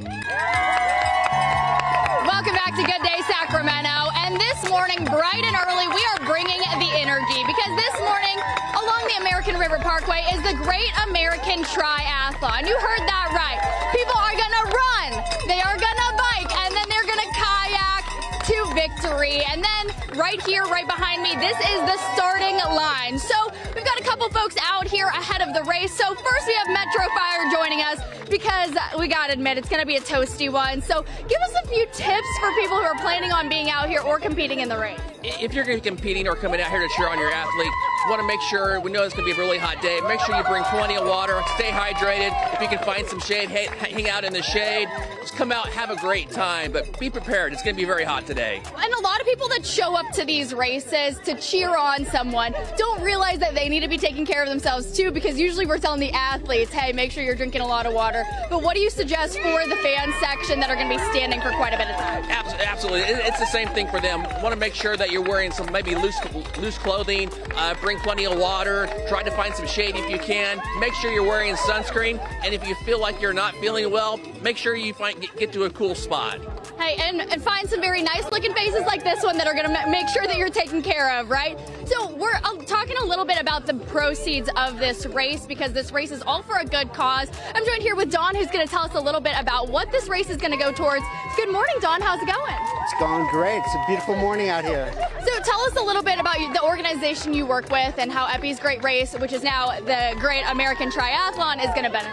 Welcome back to Good Day Sacramento, and this morning, bright and early, we are bringing the energy because this morning, along the American River Parkway, is the Great American Triathlon. You heard that right. People are going to run, they are going to bike, and then they're going to kayak to victory. And then right here, right behind me, this is the starting line. So we've got a couple folks out here ahead of the race. So first we have Metro Fire joining us because we got to admit it's going to be a toasty one. So give us a few tips for people who are planning on being out here or competing in the race. If you're going to be competing or coming out here to cheer on your athlete, you want to make sure, we know it's going to be a really hot day, make sure you bring plenty of water, stay hydrated. If you can find some shade, hang out in the shade. Just come out, have a great time, but be prepared. It's going to be very hot today. And a lot of people that show up to these races to cheer on someone don't realize that they need to be taking care of themselves too, because usually we're telling the athletes, hey, make sure you're drinking a lot of water. But what do you suggest for the fan section that are going to be standing for quite a bit of time? Absolutely. It's the same thing for them. Want to make sure that you're wearing some maybe loose clothing, bring plenty of water, try to find some shade if you can. Make sure you're wearing sunscreen, and if you feel like you're not feeling well, make sure you get to a cool spot. Hey, and find some very nice looking faces like this one that are going to make sure that you're taken care of, right? So we're talking a little bit about the proceeds of this race, because this race is all for a good cause. I'm joined here with Dawn, who's going to tell us a little bit about what this race is going to go towards. Good morning, Dawn. How's it going? It's going great. It's a beautiful morning out here. So tell us a little bit about the organization you work with and how Eppie's great race, which is now the Great American Triathlon, is going to benefit.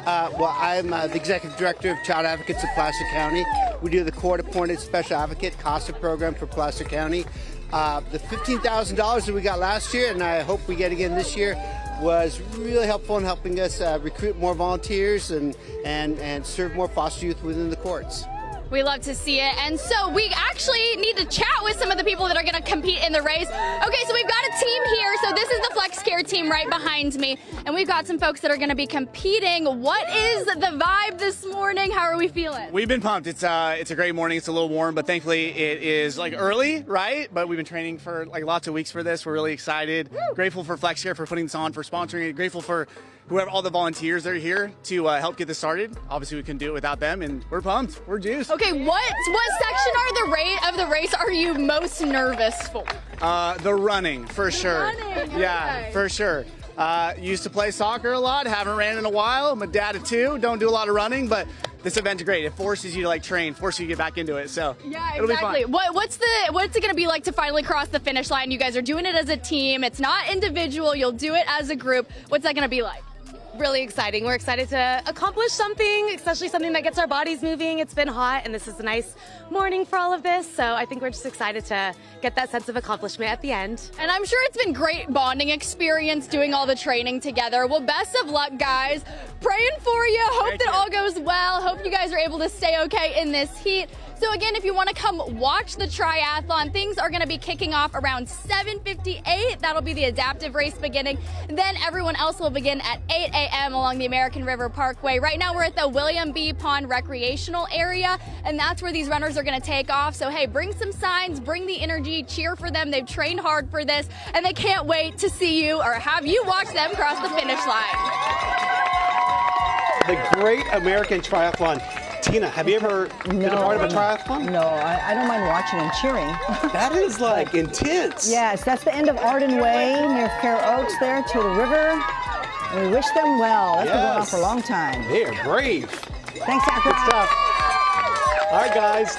Well, I'm the Executive Director of Child Advocates of Placer County. We do the court-appointed Special Advocate CASA program for Placer County. The $15,000 that we got last year, and I hope we get again this year, was really helpful in helping us recruit more volunteers and serve more foster youth within the courts. We love to see it. And so we actually need to chat with some of the people that are going to compete in the race. Okay, so we've got a team here. So this is the Flex Care team right behind me. And we've got some folks that are going to be competing. What is the vibe this morning? How are we feeling? We've been pumped. It's a great morning. It's a little warm, but thankfully it is early, right? But we've been training for lots of weeks for this. We're really excited. Woo! Grateful for Flex Care for putting this on, for sponsoring it. Grateful for all the volunteers that are here to help get this started. Obviously, we couldn't do it without them, and we're pumped. We're juiced. Okay, what section of the race are you most nervous for? The running, for sure. Running, yeah, okay. for sure. Used to play soccer a lot. Haven't ran in a while. I'm a dad of two. Don't do a lot of running, but this event's great. It forces you to train, forces you to get back into it. So yeah, it'll exactly. be fun. What's it going to be like to finally cross the finish line? You guys are doing it as a team. It's not individual. You'll do it as a group. What's that going to be like? Really exciting. We're excited to accomplish something, especially something that gets our bodies moving. It's been hot, and this is a nice morning for all of this, so I think we're just excited to get that sense of accomplishment at the end. And I'm sure it's been great bonding experience doing all the training together. Well, best of luck, guys. Praying for you. Hope that all goes well. Hope you guys are able to stay okay in this heat. So again, if you want to come watch the triathlon, things are going to be kicking off around 7:58. That'll be the adaptive race beginning. Then everyone else will begin at 8 a.m. along the American River Parkway. Right now we're at the William B. Pond recreational area, and that's where these runners are going to take off. So hey, bring some signs, bring the energy, cheer for them. They've trained hard for this, and they can't wait to see you or have you watch them cross the finish line. The Great American Triathlon. Tina, have you ever been a part of a triathlon? No, I don't mind watching and cheering. That is intense. Yes, that's the end of Arden Way near Fair Oaks there to the river. And we wish them well. That's been going on for a long time. They are brave. Thanks, Zach. Good stuff. All right, guys.